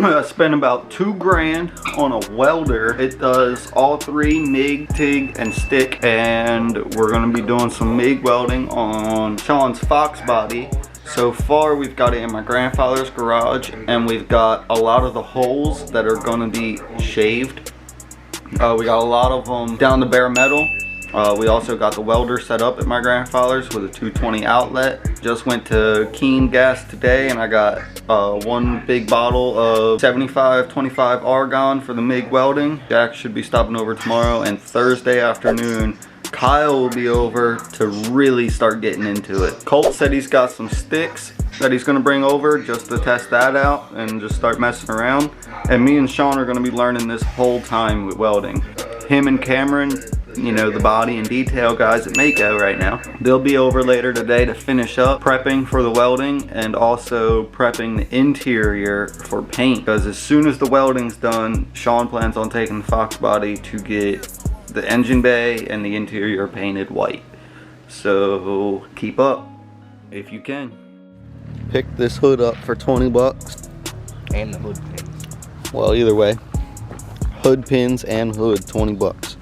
I spent about $2 grand on a welder. It does all 3 MIG, TIG, and stick, and we're gonna be doing some MIG welding on Sean's Fox body. So far, we've got it in my grandfather's garage, and we've got a lot of the holes that are gonna be shaved. We got a lot of them down to bare metal. We also got the welder set up at my grandfather's with a 220 outlet. Just went to Keen Gas today, and I got 1 big bottle of 75-25 argon for the MIG welding. Jack should be stopping over tomorrow, and Thursday afternoon Kyle will be over to really start getting into it. Colt said he's got some sticks that he's gonna bring over just to test that out and just start messing around. And me and Sean are gonna be learning this whole time with welding. Him and Cameron, you know, the body and detail guys at Mako right now, they'll be over later today to finish up prepping for the welding and also prepping the interior for paint. Because as soon as the welding's done, Sean plans on taking the Fox body to get the engine bay and the interior painted white. So keep up if you can. Pick this hood up for 20 bucks. And the hood pins. Well, either way. Hood pins and hood, 20 bucks.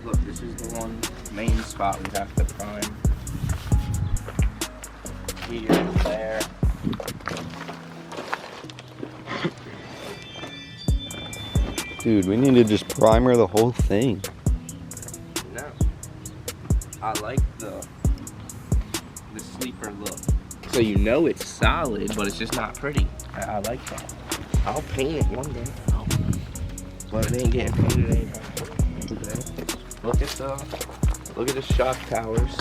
Look, this is the one main spot we have to prime. Here, there. Dude, we need to just primer the whole thing. No. I like the sleeper look. So you know it's solid, but it's just not pretty. I like that. I'll paint it one day. But it ain't getting painted anytime today. Look at the shock towers.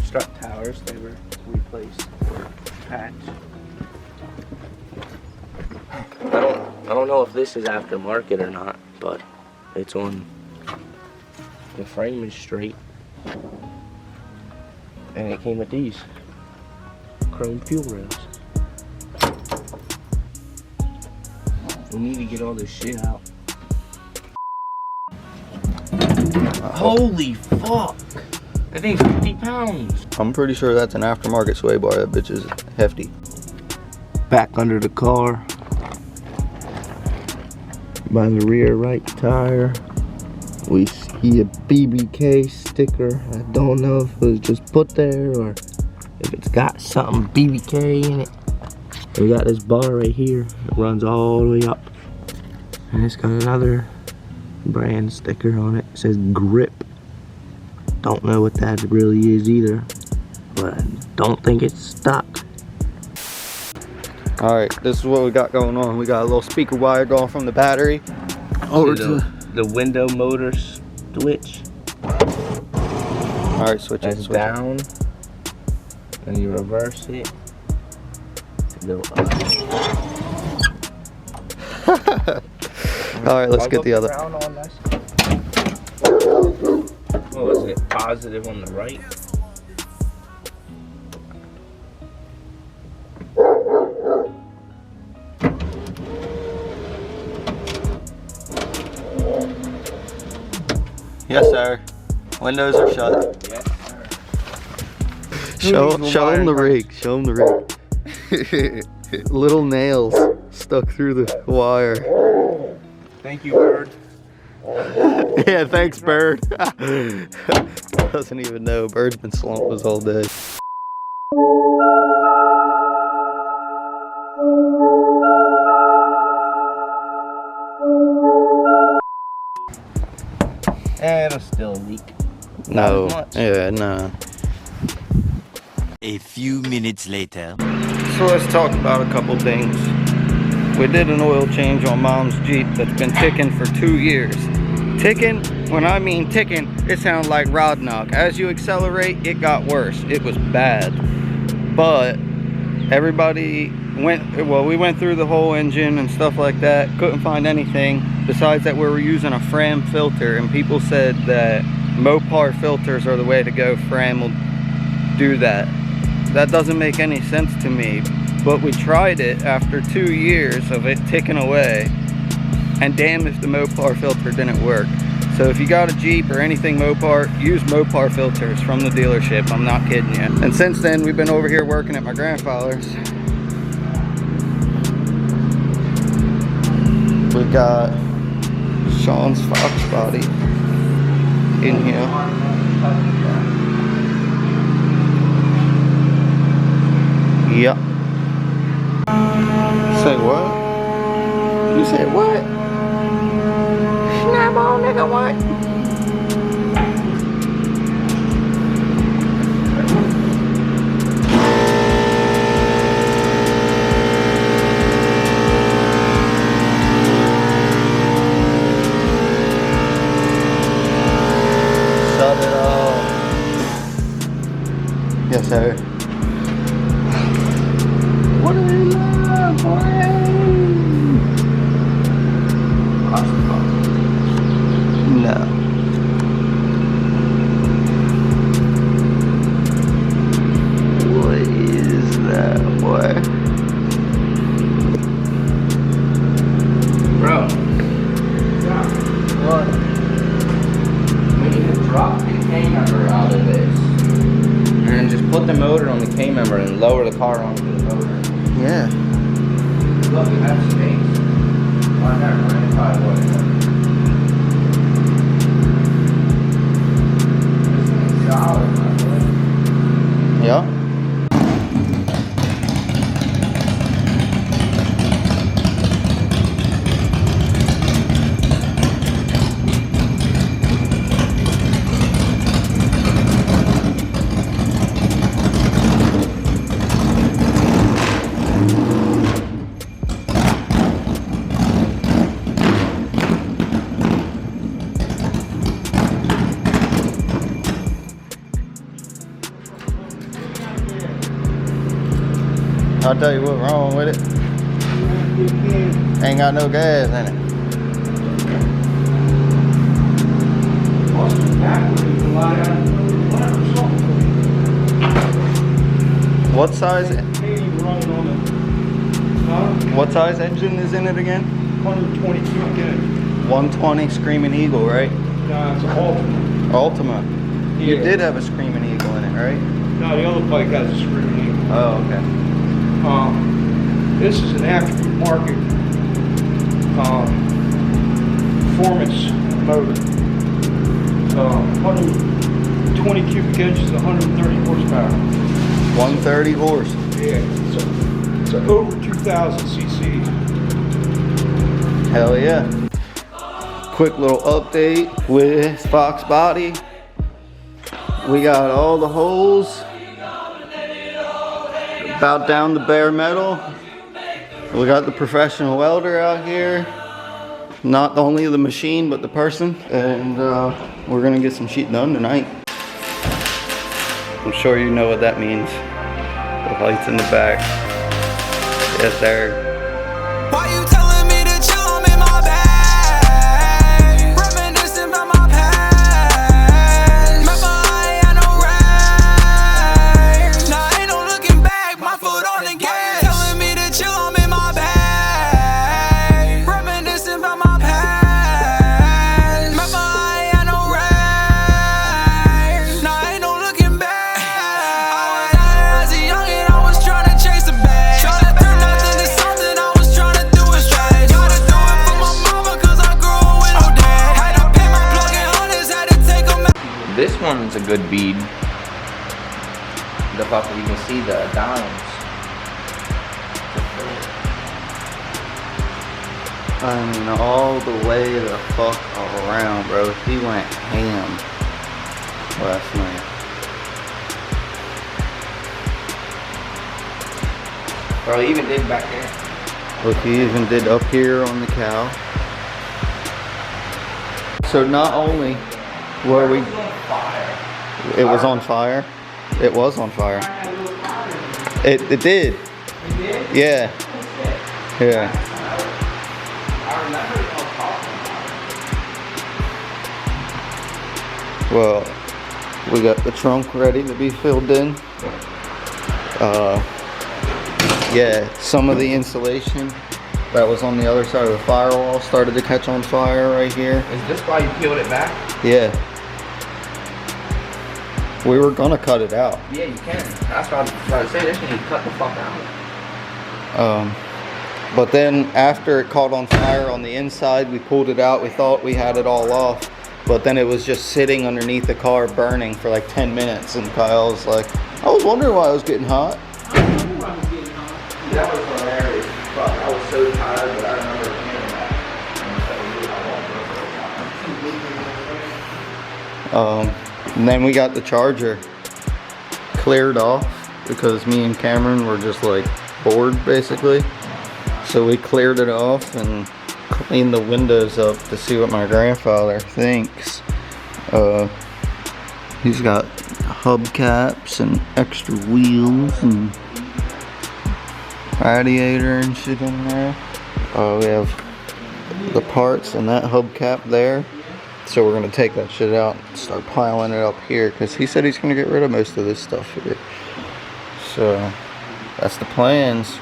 Strut towers, they were replaced or patched. I don't know if this is aftermarket or not, but it's on. The frame is straight. And it came with these chrome fuel rails. We need to get all this shit out. Holy fuck! That thing's 50 pounds. I'm pretty sure that's an aftermarket sway bar. That bitch is hefty. Back under the car. By the rear right tire. We see a BBK sticker. I don't know if it was just put there or if it's got something BBK in it. We got this bar right here. It runs all the way up. And it's got another brand sticker on it. It says grip. Don't know what that really is either, but I don't think it's stock. Alright, this is what we got going on. We got a little speaker wire going from the battery over to the window motor switch. Alright, switch it. That's down. Then you reverse it to go up. Alright, let's get the other. What was it? Positive on the right? Yes, sir. Windows are shut. Yes, sir. Show him the rig. Show him the rig. Little nails stuck through the wire. Thank you, Bird. Yeah, thanks, Bird. Doesn't even know. Bird's been slumped this whole day. And it'll still leak. No. Yeah, no. A few minutes later. So let's talk about a couple things. We did an oil change on Mom's Jeep that's been ticking for 2 years. Ticking, when I mean ticking, it sounds like rod knock. As you accelerate, it got worse. It was bad. But everybody we went through the whole engine and stuff like that. Couldn't find anything besides that we were using a Fram filter, and people said that Mopar filters are the way to go. Fram will do that. That doesn't make any sense to me. But we tried it after 2 years of it ticking away, and damn if the Mopar filter didn't work. So if you got a Jeep or anything Mopar, use Mopar filters from the dealership. I'm not kidding you. And since then, we've been over here working at my grandfather's. got Sean's Fox body in here. Yep. Say what? You said what? Snap on, nigga, what? Shut it off. Yes, sir. What do they love, boy? No. What is that, boy? Bro. What? We need to drop the K member out of this. And just put the motor on the K member and lower the car onto the motor. Yeah. Look, we have space. Why not? Right? Probably what? This thing's solid, my boy. Yeah. I'll tell you what's wrong with it. Ain't got no gas in it. What size? What size engine is in it again? 122 again. 120 Screaming Eagle, right? No, it's an Ultima. Ultima. You Yeah. did have a Screaming Eagle in it, right? No, the other bike has a Screaming Eagle. Oh, okay. This is an aftermarket performance motor. 120 cubic inches, 130 horsepower. 130 horse. Yeah, it's a over 2,000 cc's. Hell yeah. Quick little update with Fox Body. We got all the holes about down the bare metal. We got the professional welder out here. Not only the machine, but the person. And we're gonna get some shit done tonight. I'm sure you know what that means. The lights in the back. Yes, sir. Why you telling me to chill? I'm in my bag, reminiscing about my past. Remember I ain't had no rest. Now ain't no looking back, my foot on the gas. Why you telling me to chill? I'm in my bag, reminiscing about my past. Remember I ain't had no rest. Now ain't no looking back. I was out here as a youngin', I was trying to chase a bag. Tryna turn nothing to something, I was trying to do it straight. Gotta do it for my mama, cause I grew up with no dad. Had to pay my plug-in hunters, had to take them out. This one's a good bead. The fuck, you can see the dimes. I mean, all the way the fuck around, bro. He went ham last night. Bro, he even did back there. Look, he even did up here on the cow. So not only were we... It was on fire. It was on fire. It did. Yeah. Yeah. Well, we got the trunk ready to be filled in. Yeah, some of the insulation that was on the other side of the firewall started to catch on fire right here. Is this why you peeled it back? Yeah. We were gonna cut it out. Yeah, you can. That's what I was about to say. This one you cut the fuck out. But then after it caught on fire on the inside, we pulled it out. We thought we had it all off, but then it was just sitting underneath the car burning for like 10 minutes. And Kyle was like, I was wondering why it was getting hot. That was hilarious. Fuck, I was so tired, but I remember hearing that. And then we got the charger cleared off because me and Cameron were just like bored basically. So we cleared it off and cleaned the windows up to see what my grandfather thinks. He's got hubcaps and extra wheels and radiator and shit in there. We have the parts and that hubcap there. So we're gonna take that shit out and start piling it up here because he said he's gonna get rid of most of this stuff here. So that's the plans.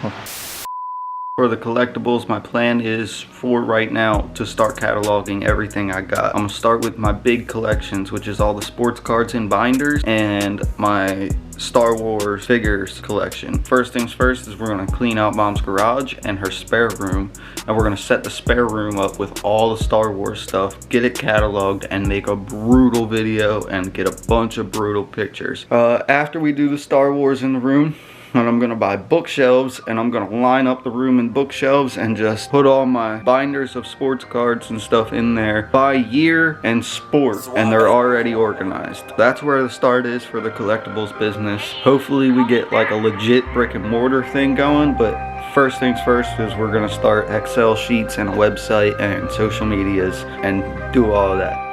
For the collectibles, my plan is for right now to start cataloging everything I got. I'm gonna start with my big collections, which is all the sports cards and binders and my Star Wars figures collection. First things first is we're gonna clean out Mom's garage and her spare room, and we're gonna set the spare room up with all the Star Wars stuff, get it cataloged, and make a brutal video and get a bunch of brutal pictures. After we do the Star Wars in the room, and I'm gonna buy bookshelves, and I'm gonna line up the room in bookshelves and just put all my binders of sports cards and stuff in there by year and sport, and they're already organized. That's where the start is for the collectibles business. Hopefully we get like a legit brick and mortar thing going, but first things first is we're gonna start Excel sheets and a website and social medias and do all of that.